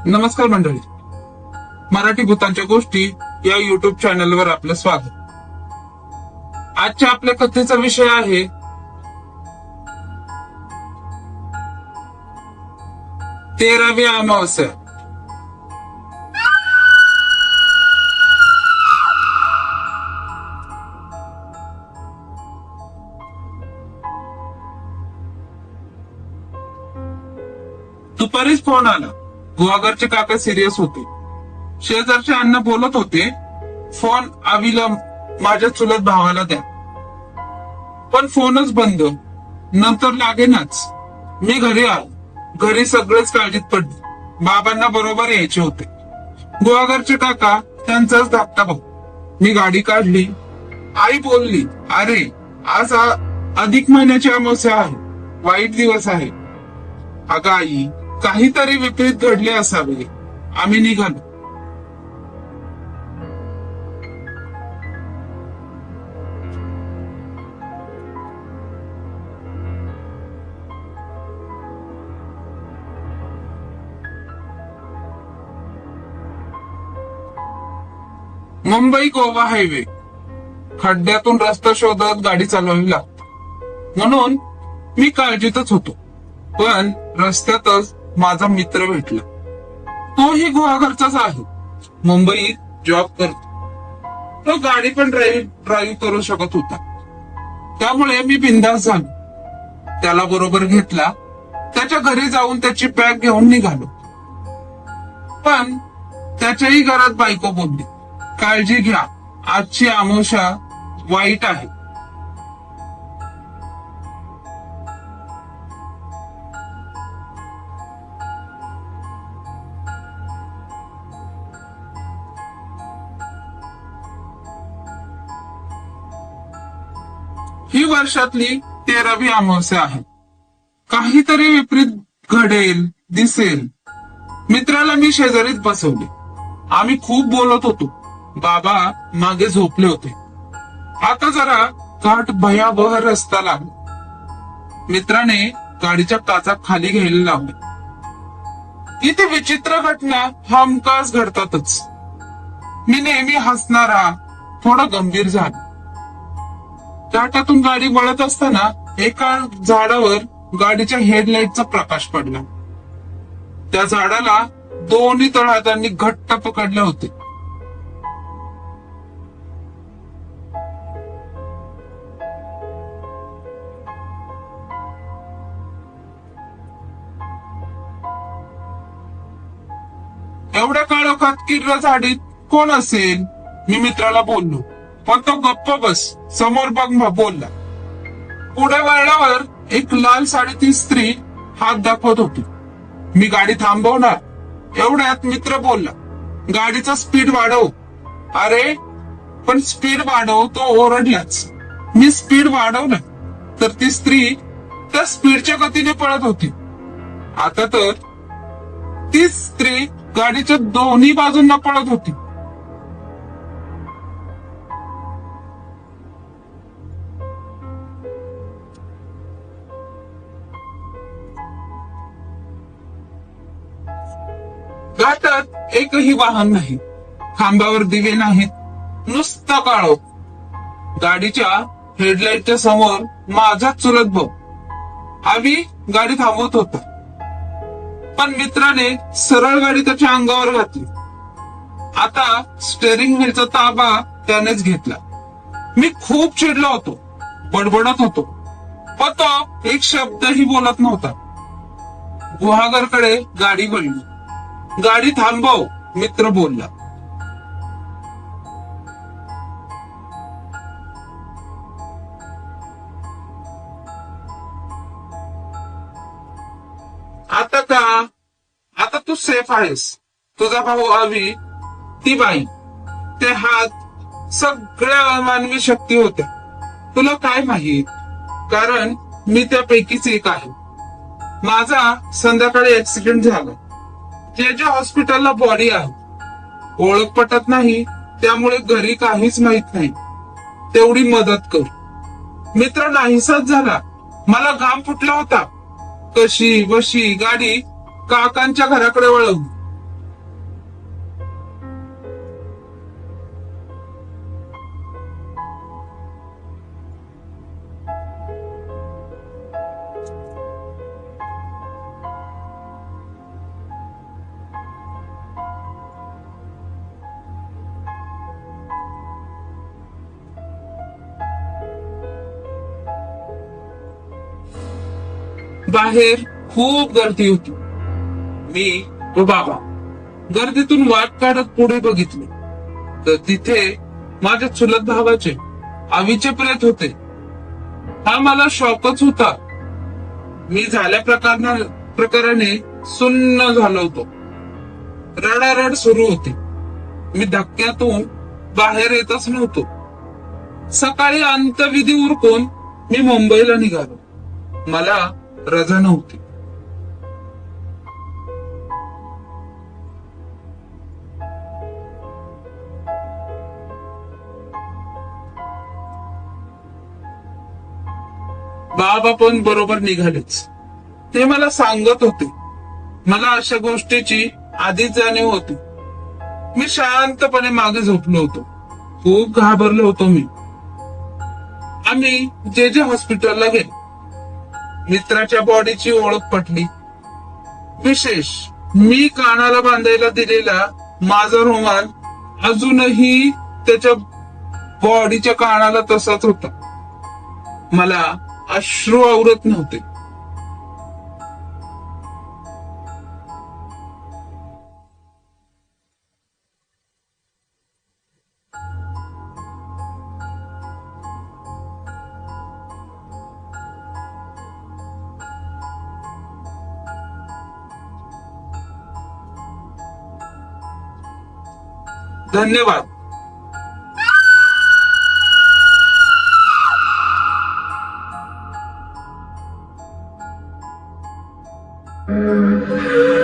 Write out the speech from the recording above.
नमस्कार मंडळी, मराठी भूतांच्या गोष्टी या युट्यूब चॅनलवर आपलं स्वागत. आजच्या आपल्या कथेचा विषय आहे 13वी अमावस्या. दुपारीच फोन आला. गुहागरचे काका सिरियस होते. शेजारचे अण्णा बोलत होते, फोन आवीला माझ्या चुलत भावाला द्या. पण फोनच बंद. नंतर लागेनाच. मी घरी आलो. घरी सगळेच काळजीत पडले. बाबांना बरोबर यायचे होते. गुहागरचे काका त्यांचाच धाकटा भाऊ. मी गाडी काढली. आई बोलली, अरे आज अधिक महिन्याची अमावस्या आहे, वाईट दिवस आहे. अगं आई, काहीतरी विपरीत घडले असावे. आम्ही निघालो. मुंबई गोवा हायवे. खड्ड्यातून रस्ता शोधत गाडी चालवावी लागते म्हणून मी काळजीतच होतो. पण रस्त्यातच माझा मित्र भेटला. तोही गुहागरचाच आहे. मुंबईत जॉब करतो. तो गाडी पण ड्राईव्ह करू शकत होता. त्यामुळे मी बिंदास झालो. त्याला बरोबर घेतला. त्याच्या घरी जाऊन त्याची बॅग घेऊन निघालो. पण त्याच्याही घरात बायको बोलली, काळजी घ्या, आजची अमावस्या वाईट आहे. ही वर्षातली 13वी अमावस्या आहे. काहीतरी विपरीत घडेल, दिसेल. मित्राला मी शेजारीत बसवले. आम्ही खूप बोलत होतो. बाबा मागे झोपले होते. आता जरा घाट भयावह रस्ता लागला. मित्राने गाडीच्या काचा खाली घ्यायला लावले. इथे विचित्र घटना हमखास घडतातच. मी नेहमी हसणारा थोडा गंभीर झालो. घाटातून गाडी वळत असताना एका झाडावर गाडीच्या हेडलाईटचा प्रकाश पडला. त्या झाडाला दोन्ही तळहातांनी घट्ट पकडले होते. एवढ्या काळोखात किर्र झाडीत कोण असेल? मी मित्राला बोललो. पण तो गप्प बस, समोर बघ बोलला. पुढे वळल्यावर एक लाल साडीची स्त्री हात दाखवत होती. मी गाडी थांबवणार. एवढ्यात मित्र बोलला, गाडीचा स्पीड वाढव. अरे पण स्पीड वाढव, तो ओरडलाच. मी स्पीड वाढवलं तर ती स्त्री त्या स्पीडच्या गतीने पळत होती. आता तर ती स्त्री गाडीच्या दोन्ही बाजूंना पळत होती. घाटात एकही वाहन नाही. खांबावर दिवे नाहीत. नुसता काळोख. गाडीच्या हेडलाईटच्या समोर माझा चुलत भाऊ आवी गाडी थांबवत होता. पण मित्राने सरळ गाडी त्याच्या अंगावर घातली. आता स्टेअरिंग व्हीलचा ताबा त्यानेच घेतला. मी खूप चिडलो होतो. बडबडत होतो. पण तो एक शब्दही बोलत नव्हता. गुहागरकडे गाडी वळली. गाडी थांबव, मित्र बोलला. आता तू सेफ आहेस. तुझा भाऊ आवी, ती बाई, ते हात, सगळ्या अमानवी शक्ती होत्या. तुला काय माहित? कारण मी त्यापैकीच एक आहे. माझा संध्याकाळी ऍक्सिडेंट झाला. जे हॉस्पिटलला बॉडी आहे. ओळख पटत नाही, त्यामुळे घरी काहीच माहित नाही. तेवढी मदत कर. मित्र नाहीसाच झाला. मला घाम फुटला होता. कशी बशी गाडी काकांच्या घराकडे वळवली. बाहेर खूप गर्दी होती. मी व बाबा गर्दीतून वाट काढत पुढे बघितले तर तिथे माझ्या चुलत भावाचे आवीचे प्रेत होते. हा मला शॉकच होता. मी झाल्या प्रकाराने सुन्न झालो होतो. रडारड सुरू होती. मी धक्क्यातून बाहेर येतच नव्हतो. सकाळी अंत्यविधी उरकून मी मुंबईला निघालो. मला रजा नव्हती. बाबा पण बरोबर निघालेच. ते मला सांगत होते. मला अशा गोष्टीची आधीच जाणीव होती. मी शांतपणे मागे झोपलो होतो. खूप घाबरलो होतो मी. आम्ही जे हॉस्पिटलला गेलो. मित्राच्या बॉडीची ओळख पटली. विशेष मी कानाला बांधायला दिलेला माझा रुमाल अजूनही त्याच्या बॉडीच्या कानाला तसाच होता. मला अश्रू आवरत नव्हते. धन्यवाद. Mm-hmm.